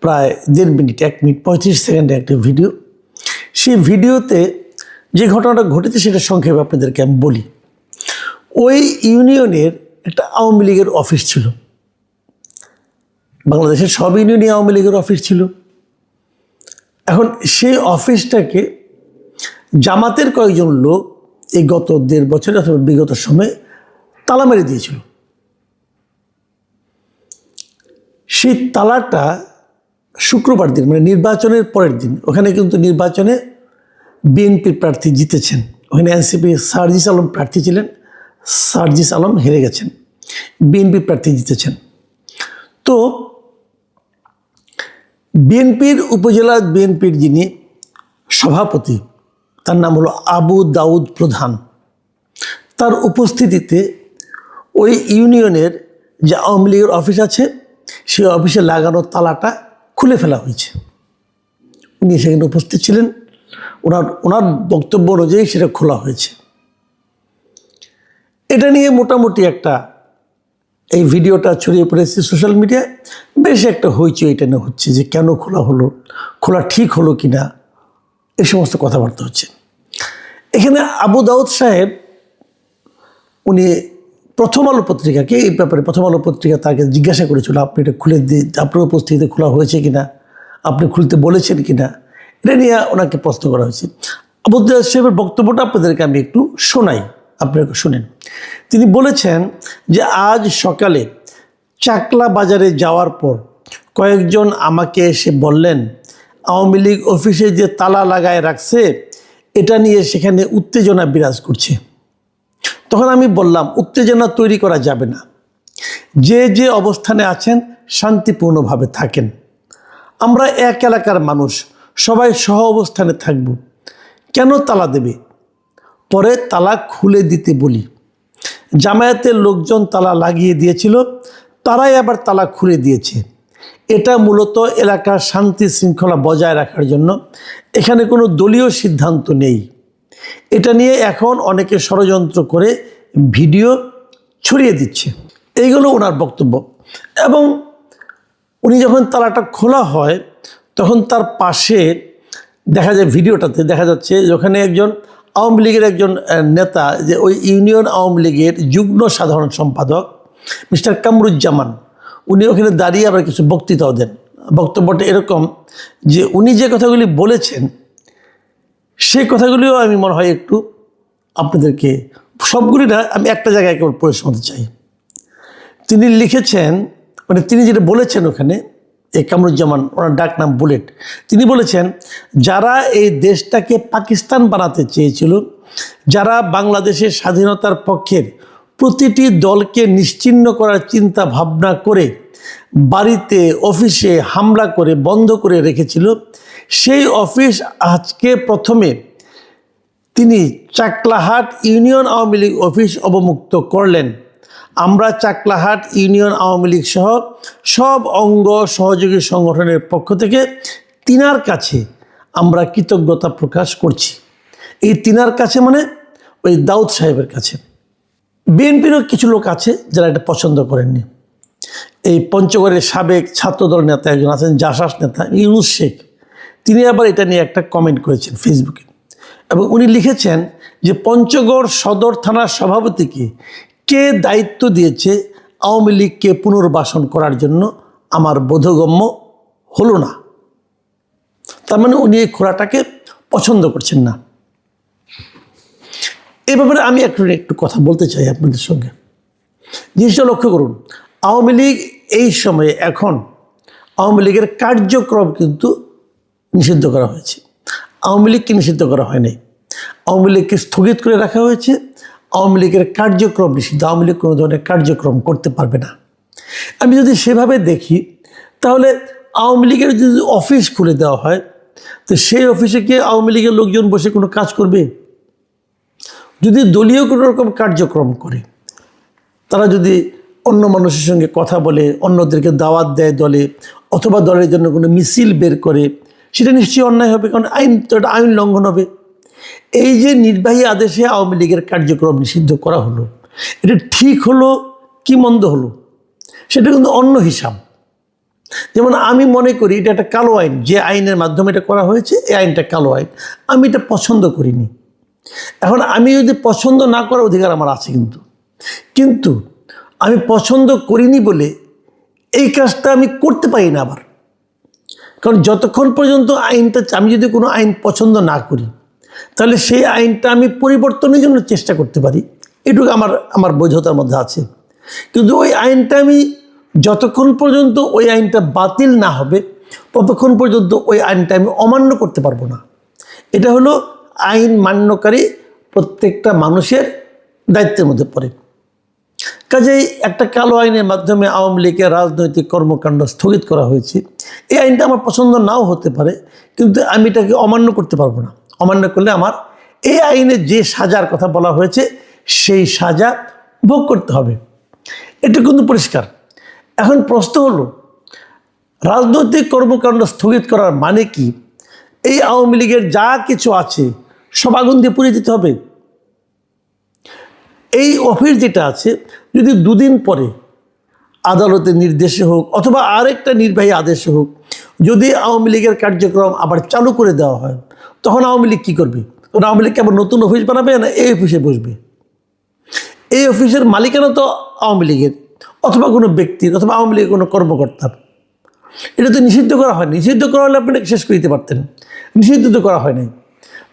প্রায় 1.5 minute 1 minute 35 সেকেন্ডের একটা ভিডিও। সেই ভিডিওতে যে ঘটনাটা ঘটেছে সেটা সংক্ষেপে আপনাদেরকে আমি বলি। ওই ইউনিয়নের একটা আওয়ামী লীগের অফিস ছিল। বাংলাদেশের সব ইউনিয়নে আওয়ামী লীগের অফিস ছিল। এখন সেই অফিসটাকে জামাতের কয়েকজন লোক এই গত 1.5 বছর অথবা বিগত সময়ে তালা মেরে দিয়েছিল। সেই তালাটা শুক্রবার দিন, মানে নির্বাচনের পরের দিন, ওখানে কিন্তু নির্বাচনে বিএনপির প্রার্থী জিতেছেন। ওখানে এনসিপি সার্জিস আলম প্রার্থী ছিলেন, সার্জিস আলম হেরে গেছেন, বিএনপি প্রার্থী জিতেছেন। তো বিএনপির উপজেলা বিএনপির যিনি সভাপতি, তার নাম হলো আবু দাউদ প্রধান, তার উপস্থিতিতে ওই ইউনিয়নের যে আওয়ামী লীগের অফিস আছে সেই অফিসে লাগানো তালাটা খুলে ফেলা হয়েছে। উনি সেখানে উপস্থিত ছিলেন, ওনার বক্তব্য অনুযায়ী সেটা খোলা হয়েছে। এটা নিয়ে মোটামুটি একটা এই ভিডিওটা ছড়িয়ে পড়েছে সোশ্যাল মিডিয়ায়, বেশ একটা হইচই এটা নিয়ে হচ্ছে যে কেন খোলা হলো, খোলা ঠিক হলো কি না, এই সমস্ত কথাবার্তা হচ্ছে। এখানে আবু দাউদ সাহেব উনি প্রথম আলো পত্রিকাকে এই ব্যাপারে, প্রথম আলো পত্রিকা তাকে জিজ্ঞাসা করেছিল, আপনি এটা খুলে দিয়ে আপনার উপস্থিতিতে খোলা হয়েছে কিনা, আপনি খুলতে বলেছেন কিনা, এটা নিয়ে ওনাকে প্রশ্ন করা হয়েছে। আবু দাউদ সাহেবের বক্তব্যটা আপনাদেরকে আমি একটু শোনাই, আপনারা শুনেন। তিনি বলেছেন যে আজ সকালে চাকলা বাজারে যাওয়ার পর কয়েকজন আমাকে এসে বললেন আওয়ামী লীগ অফিসে যে তালা লাগায় রাখছে এটা নিয়ে সেখানে উত্তেজনা বিরাজ করছে। তখন আমি বললাম উত্তেজনা তৈরি করা যাবে না, যে যে অবস্থানে আছেন শান্তিপূর্ণভাবে থাকেন, আমরা এক এলাকার মানুষ, সবাই সহ অবস্থানে থাকব, কেন তালা দেবে? পরে তালা খুলে দিতে বলি। জামায়াতের লোকজন তালা লাগিয়ে দিয়েছিল, তারাই আবার তালা খুলে দিয়েছে। এটা মূলত এলাকার শান্তি শৃঙ্খলা বজায় রাখার জন্য, এখানে কোনো দলীয় সিদ্ধান্ত নেই। এটা নিয়ে এখন অনেকে ষড়যন্ত্র করে ভিডিও ছড়িয়ে দিচ্ছে। এইগুলো ওনার বক্তব্য। এবং উনি যখন তালাটা খোলা হয় তখন তার পাশে দেখা যায়, ভিডিওটাতে দেখা যাচ্ছে যেখানে একজন আওয়ামী লীগের একজন নেতা, যে ওই ইউনিয়ন আওয়ামী লীগের যুগ্ম সাধারণ সম্পাদক মিস্টার কামরুজ্জামান, উনি ওখানে দাঁড়িয়ে আবার কিছু বক্তৃতাও দেন। বক্তব্যটা এরকম যে উনি যে কথাগুলি বলেছেন সেই কথাগুলিও আমি মনে হয় একটু আপনাদেরকে, সবগুলি না, আমি একটা জায়গায় কেবল পড়ে শোনাতে চাই। তিনি লিখেছেন, মানে তিনি যেটা বলেছেন ওখানে, এই কামরুজ্জামান, ওনার ডাক নাম বুলেট, তিনি বলেছেন যারা এই দেশটাকে পাকিস্তান বানাতে চেয়েছিল, যারা বাংলাদেশের স্বাধীনতার পক্ষের প্রতিটি দলকে নিশ্চিহ্ন করার চিন্তা ভাবনা করে বাড়িতে অফিসে হামলা করে বন্ধ করে রেখেছিল, সেই অফিস আজকে প্রথমে তিনি চাকলাহাট ইউনিয়ন আওয়ামী লীগ অফিস অবমুক্ত করলেন। আমরা চাকলাহাট ইউনিয়ন আওয়ামী লীগ সহ সব অঙ্গ সহযোগী সংগঠনের পক্ষ থেকে তিনার কাছে আমরা কৃতজ্ঞতা প্রকাশ করছি। এই তিনার কাছে মানে ওই দাউদ সাহেবের কাছে। বিএনপিরও কিছু লোক আছে যারা এটা পছন্দ করেননি। এই পঞ্চগড়ের সাবেক ছাত্রদল নেতা একজন আছেন, জাসাস নেতা ইউনুস শেখ, তিনি আবার এটা নিয়ে একটা কমেন্ট করেছেন ফেসবুকে, এবং উনি লিখেছেন যে পঞ্চগড় সদর থানার সভাপতিকে কে দায়িত্ব দিয়েছে আওয়ামী লীগকে পুনর্বাসন করার জন্য আমার বোধগম্য হলো না। তার মানে উনি এই খোলাটাকে পছন্দ করছেন না। এই ব্যাপারে আমি একটু কথা বলতে চাই আপনাদের সঙ্গে। জিনিসটা লক্ষ্য করুন, আওয়ামী লীগ এই সময়ে, এখন আওয়ামী লীগের কার্যক্রম কিন্তু নিষিদ্ধ করা হয়েছে, আওয়ামী লীগকে নিষিদ্ধ করা হয় নাই। আওয়ামী লীগকে স্থগিত করে রাখা হয়েছে, আওয়ামী লীগের কার্যক্রম নিষিদ্ধ, আওয়ামী লীগ কোনো ধরনের কার্যক্রম করতে পারবে না। আমি যদি সেভাবে দেখি তাহলে আওয়ামী লীগের যদি অফিস খুলে দেওয়া হয়, তো সেই অফিসে কি আওয়ামী লীগের লোকজন বসে কোনো কাজ করবে? যদি দলীয় কোনো রকম কার্যক্রম করে, তারা যদি অন্য মানুষের সঙ্গে কথা বলে, অন্যদেরকে দাওয়াত দেয় দলে, অথবা দলের জন্য কোনো মিছিল বের করে, সেটা নিশ্চয়ই অন্যায় হবে, কারণ এটা আইন লঙ্ঘন হবে। এই যে নির্বাহী আদেশে আওয়ামী লীগের কার্যক্রম নিষিদ্ধ করা হলো, এটা ঠিক হলো কি মন্দ হলো সেটা কিন্তু অন্য হিসাব। যেমন আমি মনে করি এটা একটা কালো আইন, যে আইনের মাধ্যমে এটা করা হয়েছে এই আইনটা কালো আইন, আমি এটা পছন্দ করিনি। এখন আমি যদি পছন্দ না করার অধিকার আমার আছে, কিন্তু আমি পছন্দ করিনি বলে এই কাজটা আমি করতে পারি না আবার। কারণ যতক্ষণ পর্যন্ত আইনটা, আমি যদি কোনো আইন পছন্দ না করি তাহলে সেই আইনটা আমি পরিবর্তনের জন্য চেষ্টা করতে পারি, এটুকু আমার বৈধতার মধ্যে আছে। কিন্তু ওই আইনটা আমি যতক্ষণ পর্যন্ত ওই আইনটা বাতিল না হবে ততক্ষণ পর্যন্ত ওই আইনটা আমি অমান্য করতে পারবো না। এটা হলো আইন মান্যকারী প্রত্যেকটা মানুষের দায়িত্বের মধ্যে পড়ে। কাজেই একটা কালো আইনের মাধ্যমে আওয়ামী লীগের রাজনৈতিক কর্মকাণ্ড স্থগিত করা হয়েছে। এই আইনটা আমার পছন্দ নাও হতে পারে, কিন্তু আমি এটাকে অমান্য করতে পারবো না। অমান্য করলে আমার এই আইনে যে সাজার কথা বলা হয়েছে সেই সাজা ভোগ করতে হবে, এটা কিন্তু পরিষ্কার। এখন প্রশ্ন হলো, রাজনৈতিক কর্মকাণ্ড স্থগিত করার মানে কি এই আওয়ামী লীগের যা কিছু আছে সব আগুন দিয়ে পুড়িয়ে দিতে হবে? এই অফিস যেটা আছে, যদি দুদিন পরে আদালতের নির্দেশে হোক অথবা আরেকটা নির্বাহী আদেশে হোক যদি আওয়ামী লীগের কার্যক্রম আবার চালু করে দেওয়া হয়, তখন আওয়ামী লীগ কী করবে? তখন আওয়ামী লীগ আবার নতুন অফিস বানাবে, না এই অফিসে বসবে? এই অফিসের মালিকানা তো আওয়ামী লীগের অথবা কোনো ব্যক্তির অথবা আওয়ামী লীগের কোনো কর্মকর্তার। এটা তো নিষিদ্ধ করা হয়নি। নিষিদ্ধ করা হলে আপনি শেষ করে দিতে পারতেন, নিষিদ্ধ তো করা হয় নাই।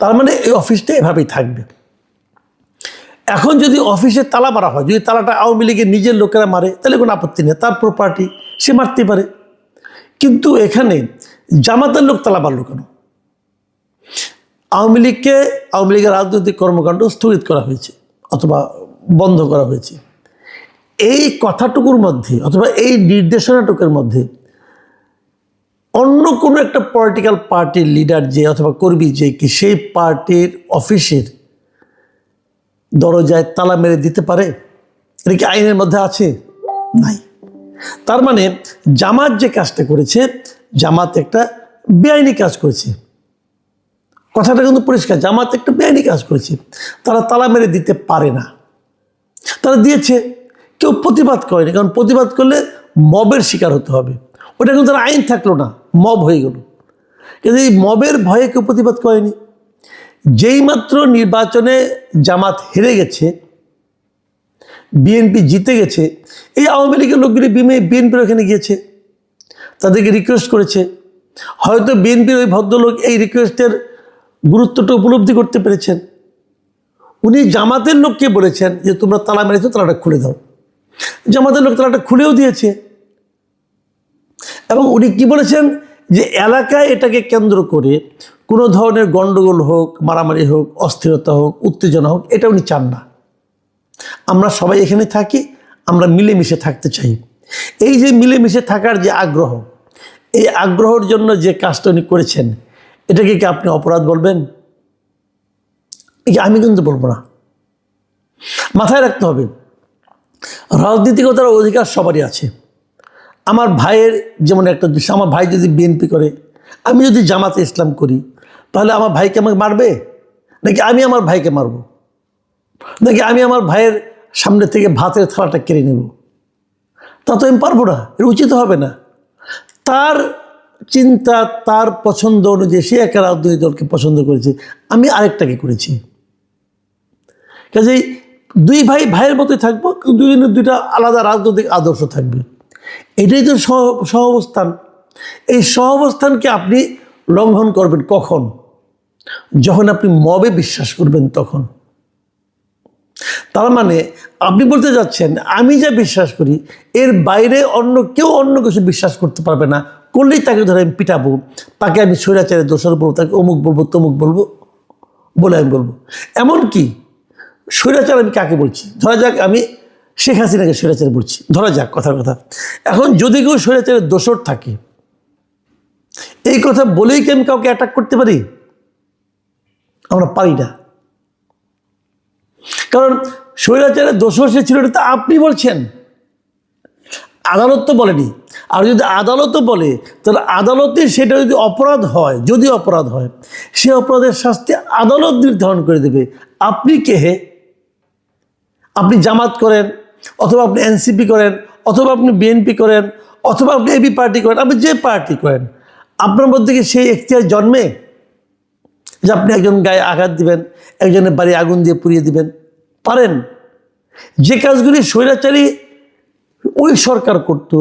তার মানে এই অফিসটা এভাবেই থাকবে। এখন যদি অফিসে তালা মারা হয়, যদি তালাটা আওয়ামী লীগের নিজের লোকেরা মারে তাহলে কোনো আপত্তি নেই, তার প্রপার্টি, সে মারতে পারে। কিন্তু এখানে জামাতের লোক তালা মারল কেন? আওয়ামী লীগের রাজনৈতিক কর্মকাণ্ড স্থগিত করা হয়েছে অথবা বন্ধ করা হয়েছে, এই কথাটুকুর মধ্যে অথবা এই নির্দেশনাটুকুর মধ্যে অন্য কোনো একটা পলিটিক্যাল পার্টির লিডার যে অথবা কর্মী যে কি সেই পার্টির অফিসের দরজায় তালা মেরে দিতে পারে? এটা কি আইনের মধ্যে আছে? নাই। তার মানে জামাত যে কাজটা করেছে, জামাত একটা বেআইনি কাজ করেছে। কথাটা কিন্তু পরিষ্কার, জামাত একটা বেআইনি কাজ করেছে। তারা তালা মেরে দিতে পারে না, তারা দিয়েছে, কেউ প্রতিবাদ করেনি। কারণ প্রতিবাদ করলে মবের শিকার হতে হবে। ওটা কিন্তু তার আইন থাকলো না, মব হয়ে গেল। কিন্তু এই মবের ভয়ে কেউ প্রতিবাদ করেনি। যেই মাত্র নির্বাচনে জামাত হেরে গেছে, বিএনপি জিতে গেছে, এই আওয়ামী লীগের লোকগুলি বিএনপির ওখানে গিয়েছে, তাদেরকে রিকোয়েস্ট করেছে। হয়তো বিএনপির ওই ভদ্রলোক এই রিকোয়েস্টের গুরুত্বটা উপলব্ধি করতে পেরেছেন। উনি জামাতের লোককে বলেছেন যে তোমরা তালা মেরেছো, তালাটা খুলে দাও। জামাতের লোক তালাটা খুলেও দিয়েছে। এবং উনি কি বলেছেন যে এলাকায় এটাকে কেন্দ্র করে কোনো ধরনের গণ্ডগোল হোক, মারামারি হোক, অস্থিরতা হোক, উত্তেজনা হোক, এটা উনি চান না। আমরা সবাই এখানে থাকি, আমরা মিলেমিশে থাকতে চাই। এই যে মিলেমিশে থাকার যে আগ্রহ, এই আগ্রহের জন্য যে কাজটা উনি করেছেন, এটাকে কি আপনি অপরাধ বলবেন? আমি কিন্তু বলবো না। মাথায় রাখতে হবে, রাজনীতিকতার অধিকার সবারই আছে। আমার ভাইয়ের যেমন একটা দৃশ্য, আমার ভাই যদি বিএনপি করে, আমি যদি জামাতে ইসলাম করি, তাহলে আমার ভাইকে আমাকে মারবে? নাকি আমি আমার ভাইকে মারব? নাকি আমি আমার ভাইয়ের সামনে থেকে ভাতের থালাটা কেড়ে নেব? তা তো আমি পারবো না, এটা উচিত হবে না। তার চিন্তা, তার পছন্দ অনুযায়ী সে একটা রাজনৈতিক দলকে পছন্দ করেছে, আমি আরেকটাকে করেছি। কাজেই দুই ভাই ভাইয়ের মতোই থাকবো, দুজনের দুইটা আলাদা রাজনৈতিক আদর্শ থাকবে। এটাই তো সহাবস্থান। এই সহাবস্থানকে আপনি লঙ্ঘন করবেন কখন? যখন আপনি মবে বিশ্বাস করবেন তখন। তার মানে আপনি বলতে যাচ্ছেন আমি যা বিশ্বাস করি এর বাইরে অন্য কেউ অন্য কিছু বিশ্বাস করতে পারবে না, করলেই তাকে ধরে আমি পিটাবো, তাকে আমি স্বৈরাচারের দোষর বলবো, তাকে অমুক বলবো, তমুক বলবো বলে আমি বলবো। এমনকি স্বৈরাচার আমি কাকে বলছি? ধরা যাক আমি শেখ হাসিনাকে স্বৈরাচার বলছি, ধরা যাক কথার কথা। এখন যদি কেউ স্বৈরাচারের দোষর থাকে, এই কথা বলেই কি আমি কাউকে অ্যাটাক করতে পারি? আমরা পারি না। কারণ স্বৈরাচারের দোষর সে ছিল, এটা আপনি বলছেন, আদালত তো বলেনি। আর যদি আদালতও বলে, তাহলে আদালতে সেটা যদি অপরাধ হয়, যদি অপরাধ হয়, সে অপরাধের শাস্তি আদালত নির্ধারণ করে দেবে। আপনি কে হে? আপনি জামাত করেন, অথবা আপনি এনসিপি করেন, অথবা আপনি বিএনপি করেন, অথবা আপনি এবি পার্টি করেন, আপনি যে পার্টি করেন, আপনার মধ্যে কি সেই এখতিয়ার জন্মে যে আপনি একজন গায়ে আঘাত দিবেন, একজনের বাড়ি আগুন দিয়ে পুড়িয়ে দিবেন? পারেন? যে কাজগুলি স্বৈরাচারী ওই সরকার করত,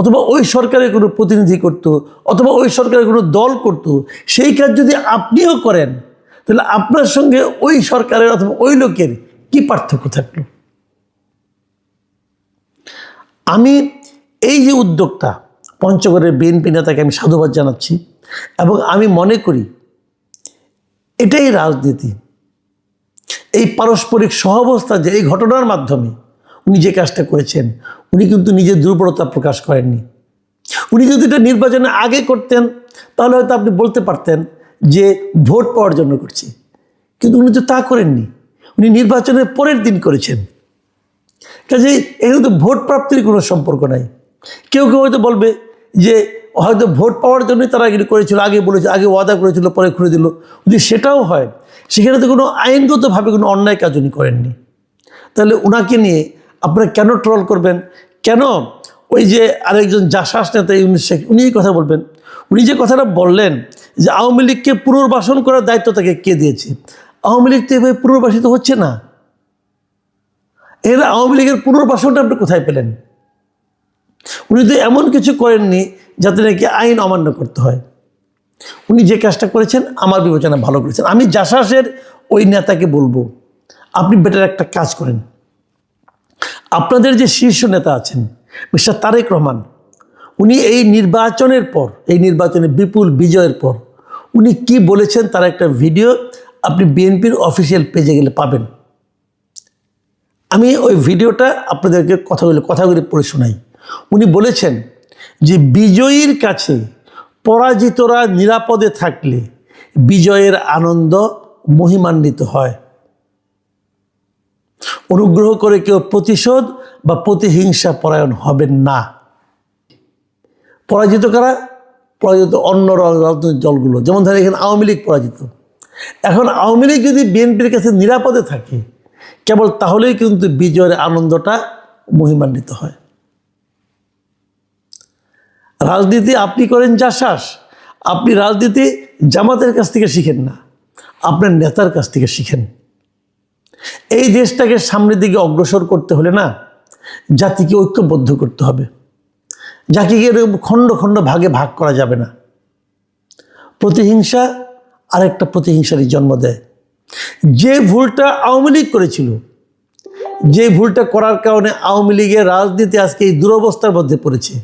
অথবা ওই সরকারের কোনো প্রতিনিধি করত, অথবা ওই সরকারের কোনো দল করত, সেই কাজ যদি আপনিও করেন, তাহলে আপনার সঙ্গে ওই সরকারের অথবা ওই লোকের কি পার্থক্য থাকলো? আমি এই যে উদ্যোগটা, পঞ্চগড়ের বিএনপি নেতাকে আমি সাধুবাদ জানাচ্ছি, এবং আমি মনে করি এটাই রাজনীতি। এই পারস্পরিক সহাবস্থান, যে এই ঘটনার মাধ্যমে উনি যে কাজটা করেছেন, উনি কিন্তু নিজের দুর্বলতা প্রকাশ করেননি। উনি যদি এটা নির্বাচনে আগে করতেন, তাহলে হয়তো আপনি বলতে পারতেন যে ভোট পাওয়ার জন্য করছে, কিন্তু উনি তো তা করেননি। উনি নির্বাচনের পরের দিন করেছেন। কাজেই এখানে তো ভোট প্রাপ্তির কোনো সম্পর্ক নাই। কেউ কেউ হয়তো বলবে যে হয়তো ভোট পাওয়ার জন্যই তারা এগুলি করেছিল, আগে বলেছিল, আগে ওয়াদা করেছিল, পরে খুলে দিল। যদি সেটাও হয়, সেখানে তো কোনো আইনগতভাবে কোনো অন্যায় কাজ উনি করেননি। তাহলে ওনাকে নিয়ে আপনারা কেন ট্রল করবেন? কেন ওই যে আরেকজন জাসাস নেতা ইউনুস শেখ, উনি এই কথা বলবেন? উনি যে কথাটা বললেন যে আওয়ামী লীগকে পুনর্বাসন করার দায়িত্ব তাকে কে দিয়েছে? আওয়ামী লীগ তো এভাবে পুনর্বাসিত হচ্ছে না। এর আওয়ামী লীগের পুনর্বাসনটা আপনি কোথায় পেলেন? উনি তো এমন কিছু করেননি যাতে নাকি আইন অমান্য করতে হয়। উনি যে কাজটা করেছেন আমার বিবেচনা ভালো করেছেন। আমি জাসাসের ওই নেতাকে বলবো, আপনি বেটার একটা কাজ করেন। আপনাদের যে শীর্ষ নেতা আছেন মিস্টার তারেক রহমান, উনি এই নির্বাচনের পর, এই নির্বাচনে বিপুল বিজয়ের পর উনি কি বলেছেন তার একটা ভিডিও আপনি বিএনপির অফিসিয়াল পেজে গেলে পাবেন। আমি ওই ভিডিওটা আপনাদেরকে কথাগুলি পড়ে শোনাই। উনি বলেছেন যে বিজয়ীর কাছে পরাজিতরা নিরাপদে থাকলে বিজয়ের আনন্দ মহিমান্বিত হয়। অনুগ্রহ করে কেউ প্রতিশোধ বা প্রতিহিংসা পরায়ণ হবেন না। পরাজিত কারা? পরাজিত অন্য রাজনৈতিক দলগুলো। যেমন ধরেন এখানে আওয়ামী লীগ পরাজিত। এখন আওয়ামী লীগ যদি বিএনপির কাছে নিরাপদে থাকে, কেবল তাহলেই কিন্তু বিজয়ের আনন্দটা মহিমান্বিত হয়। রাজনীতি আপনি করেন জাসাস, আপনি রাজনীতি জামাতের কাছ থেকে শিখেন না, আপনার নেতার কাছ থেকে শিখেন। এই দেশটাকে সামনের দিকে অগ্রসর করতে হলে না, জাতিকে ঐক্যবদ্ধ করতে হবে। যাকে এরকম খণ্ড খণ্ড ভাগে ভাগ করা যাবে না। প্রতিহিংসা আরেকটা প্রতিহিংসারই জন্ম দেয়। যে ভুলটা আওয়ামী লীগ করেছিল, যে ভুলটা করার কারণে আওয়ামী লীগের রাজনীতি আজকে এই দুরবস্থার মধ্যে পড়েছে,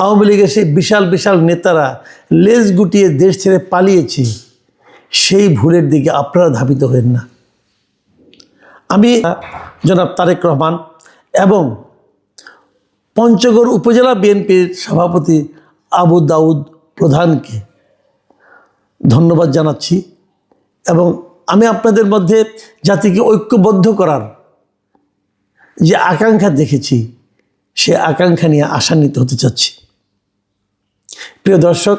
আওয়ামী লীগের সেই বিশাল বিশাল নেতারা লেজ গুটিয়ে দেশ ছেড়ে পালিয়েছে, সেই ভুলের দিকে আপনারা ধাবিত হবেন না। আমি জনাব তারেক রহমান এবং পঞ্চগড় উপজেলা বিএনপির সভাপতি আবু দাউদ প্রধানকে ধন্যবাদ জানাচ্ছি, এবং আমি আপনাদের মধ্যে জাতিকে ঐক্যবদ্ধ করার যে আকাঙ্ক্ষা দেখেছি, সে আকাঙ্ক্ষা নিয়ে আশান্বিত হতে চাচ্ছি। প্রিয় দর্শক,